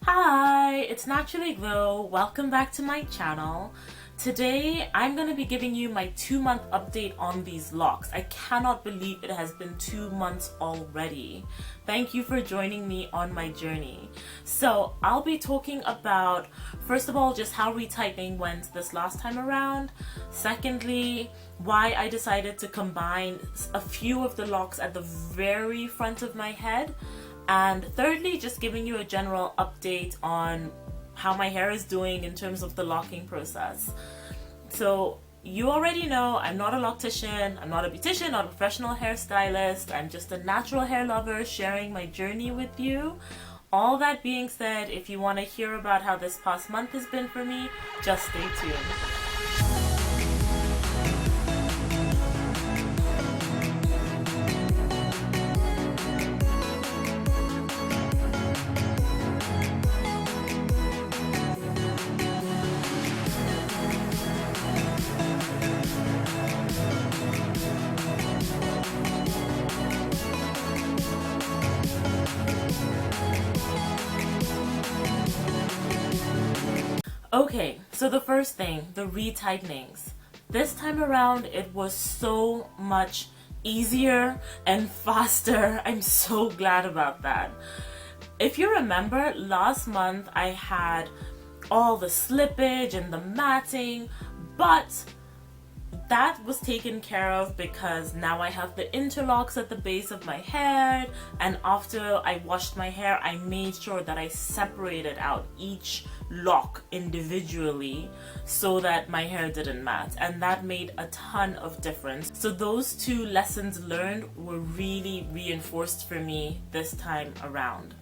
Hi, it's Naturally Glow. Welcome back to my channel. Today, I'm going to be giving you my 2-month update on these locks. I cannot believe it has been 2 months already. Thank you for joining me on my journey. So, I'll be talking about, first of all, just how retightening went this last time around. Secondly, why I decided to combine a few of the locks at the very front of my head. And thirdly, just giving you a general update on how my hair is doing in terms of the locking process. So you already know I'm not a loctician, I'm not a beautician, not a professional hairstylist. I'm just a natural hair lover sharing my journey with you. All that being said, if you want to hear about how this past month has been for me, just stay tuned. Okay, so the first thing, the retightenings. This time around, it was so much easier and faster. I'm so glad about that. If you remember, last month I had all the slippage and the matting, but that was taken care of because now I have the interlocks at the base of my hair, and after I washed my hair I made sure that I separated out each lock individually so that my hair didn't mat, and that made a ton of difference. So those two lessons learned were really reinforced for me this time around.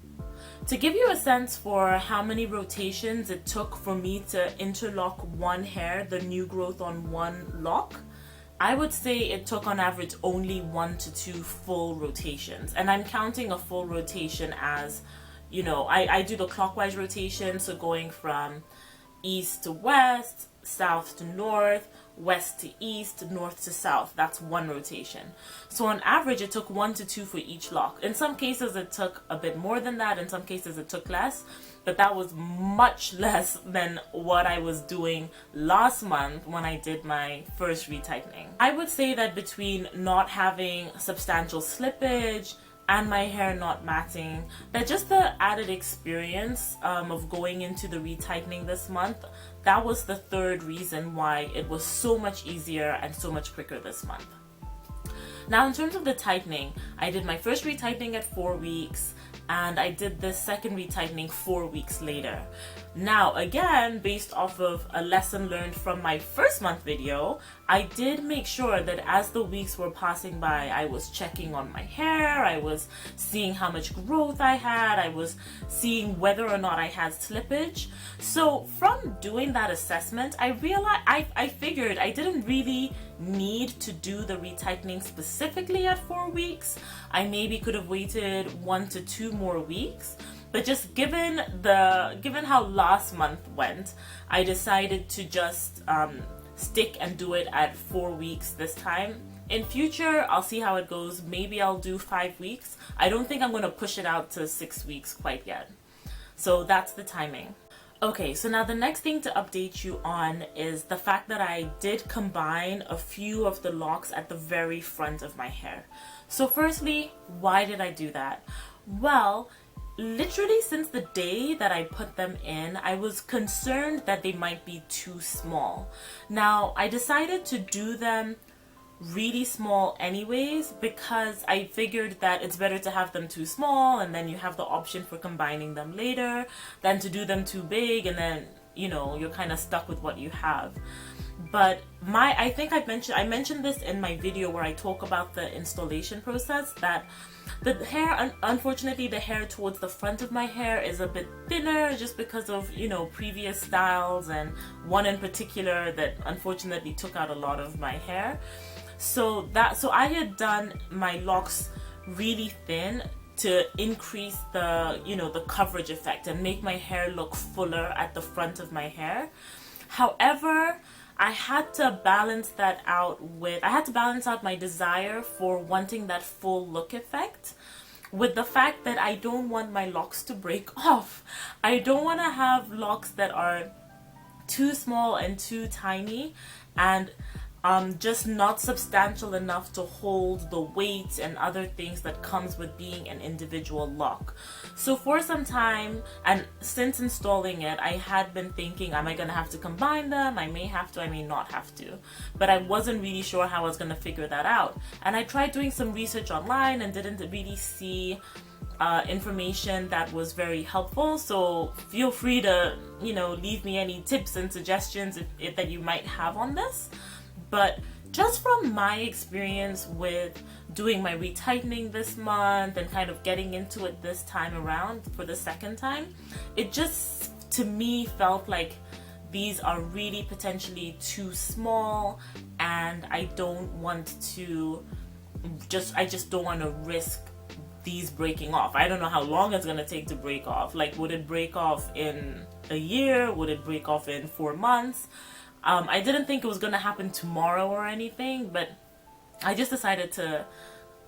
To give you a sense for how many rotations it took for me to interlock one hair, the new growth on one lock, I would say it took on average only 1 to 2 full rotations. And I'm counting a full rotation as, you know, I do the clockwise rotation, so going from east to west, south to north, west to east, north to south. That's one rotation. So on average it took 1 to 2 for each lock. In some cases it took a bit more than that, in some cases it took less, but that was much less than what I was doing last month when I did my first retightening. I would say that between not having substantial slippage and my hair not matting, that just the added experience of going into the retightening this month, that was the third reason why it was so much easier and so much quicker this month. Now in terms of the tightening, I did my first retightening at 4 weeks, and I did the second retightening 4 weeks later. Now again, based off of a lesson learned from my first month video, I did make sure that as the weeks were passing by, I was checking on my hair, I was seeing how much growth I had, I was seeing whether or not I had slippage. So from doing that assessment, I realized, I figured I didn't really need to do the retightening specifically at 4 weeks. I maybe could have waited 1 to 2 more weeks. But just given how last month went, I decided to just stick and do it at 4 weeks this time. In future, I'll see how it goes. Maybe I'll do 5 weeks. I don't think I'm going to push it out to 6 weeks quite yet. So that's the timing. Okay, so now the next thing to update you on is the fact that I did combine a few of the locks at the very front of my hair. So firstly, why did I do that? Well, literally since the day that I put them in, I was concerned that they might be too small. Now, I decided to do them really small anyways because I figured that it's better to have them too small and then you have the option for combining them later than to do them too big and then, you know, you're kind of stuck with what you have. But I think I mentioned this in my video where I talk about the installation process, that the hair, unfortunately the hair towards the front of my hair is a bit thinner just because of, you know, previous styles, and one in particular that unfortunately took out a lot of my hair. So I had done my locks really thin to increase the, you know, the coverage effect and make my hair look fuller at the front of my hair. However, I had to balance that out with, I had to balance out my desire for wanting that full look effect with the fact that I don't want my locks to break off. I don't want to have locks that are too small and too tiny and just not substantial enough to hold the weight and other things that comes with being an individual lock. So for some time, and since installing it, I had been thinking, am I going to have to combine them? I may have to, I may not have to. But I wasn't really sure how I was going to figure that out. And I tried doing some research online and didn't really see information that was very helpful. So feel free to, leave me any tips and suggestions if that you might have on this. But just from my experience with doing my retightening this month and kind of getting into it this time around for the second time, it just to me felt like these are really potentially too small, and I don't want to I just don't want to risk these breaking off. I don't know how long it's gonna take to break off. Like, would it break off in a year? Would it break off in 4 months? I didn't think it was going to happen tomorrow or anything, but I just decided to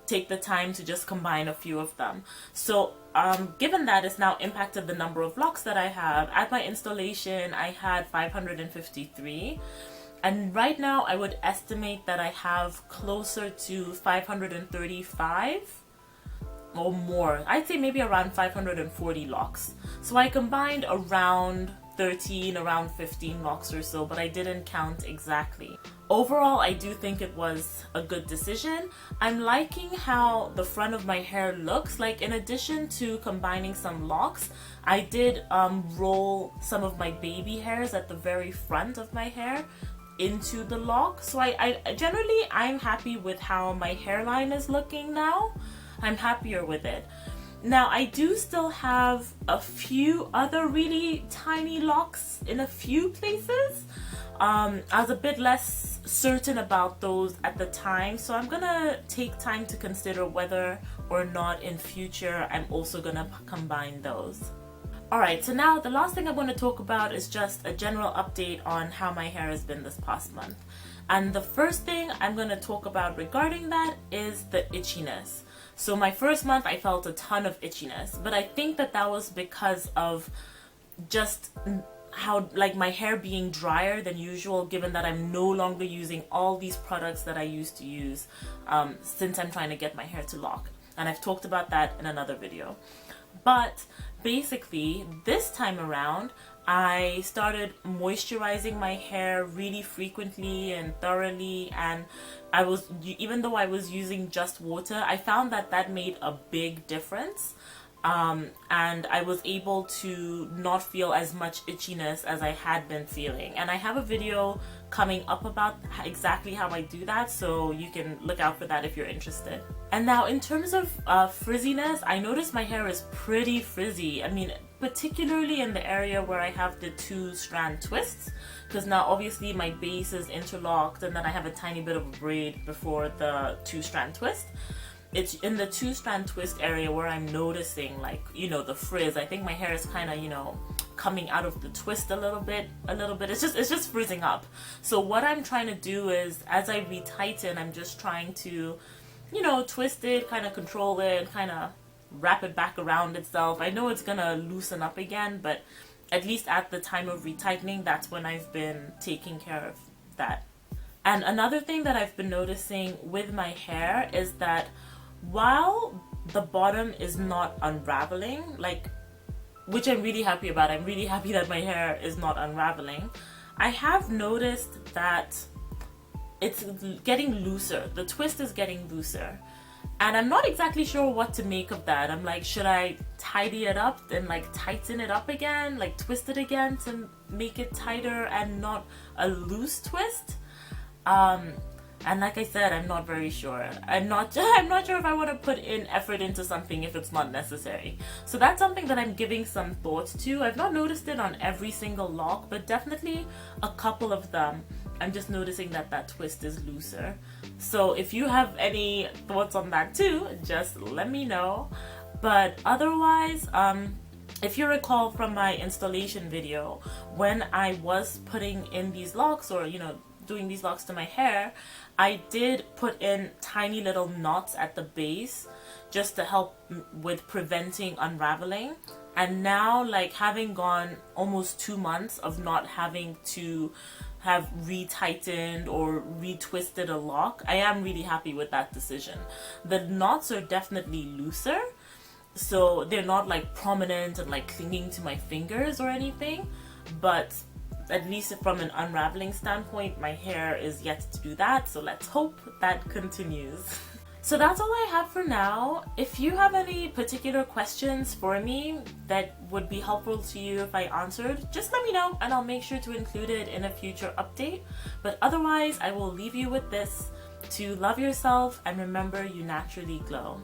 take the time to just combine a few of them. So given that it's now impacted the number of locks that I have, at my installation I had 553, and right now I would estimate that I have closer to 535 or more. I'd say maybe around 540 locks. So I combined around 15 locks or so, but I didn't count exactly. Overall, I do think it was a good decision. I'm liking how the front of my hair looks. Like, in addition to combining some locks, I did roll some of my baby hairs at the very front of my hair into the lock. So I'm happy with how my hairline is looking now. I'm happier with it. Now, I do still have a few other really tiny locks in a few places. I was a bit less certain about those at the time, so I'm gonna take time to consider whether or not in future I'm also gonna combine those. Alright, so now the last thing I want to talk about is just a general update on how my hair has been this past month. And the first thing I'm going to talk about regarding that is the itchiness. So my first month I felt a ton of itchiness, but I think that was because of just how, like, my hair being drier than usual, given that I'm no longer using all these products that I used to use since I'm trying to get my hair to lock. And I've talked about that in another video. But basically, this time around, I started moisturizing my hair really frequently and thoroughly, and even though I was using just water, I found that made a big difference. And I was able to not feel as much itchiness as I had been feeling. And I have a video coming up about exactly how I do that, so you can look out for that if you're interested. And now in terms of frizziness, I noticed my hair is pretty frizzy. I mean, particularly in the area where I have the 2-strand twists, because now obviously my base is interlocked and then I have a tiny bit of a braid before the 2-strand twist. It's in the 2-strand twist area where I'm noticing, like, the frizz. I think my hair is kind of, coming out of the twist a little bit. It's just frizzing up. So what I'm trying to do is, as I retighten, I'm just trying to, twist it, kind of control it, kind of wrap it back around itself. I know it's gonna loosen up again, but at least at the time of retightening, that's when I've been taking care of that. And another thing that I've been noticing with my hair is that while the bottom is not unraveling, which I'm really happy about, I'm really happy that my hair is not unraveling, I have noticed that it's getting looser. The twist is getting looser. And I'm not exactly sure what to make of that. I'm like, should I tidy it up and tighten it up again, twist it again to make it tighter and not a loose twist? And like I said, I'm not very sure. I'm not sure if I want to put in effort into something if it's not necessary. So that's something that I'm giving some thought to. I've not noticed it on every single lock, but definitely a couple of them. I'm just noticing that twist is looser. So if you have any thoughts on that too, just let me know. But otherwise, if you recall from my installation video, when I was putting in these locks, or doing these locks to my hair, I did put in tiny little knots at the base just to help with preventing unraveling. And now, like, having gone almost 2 months of not having to have retightened or retwisted a lock, I am really happy with that decision. The knots are definitely looser, so they're not like prominent and like clinging to my fingers or anything, but at least from an unraveling standpoint, my hair is yet to do that, so let's hope that continues. So that's all I have for now. If you have any particular questions for me that would be helpful to you if I answered, just let me know and I'll make sure to include it in a future update. But otherwise, I will leave you with this: to love yourself and remember you naturally glow.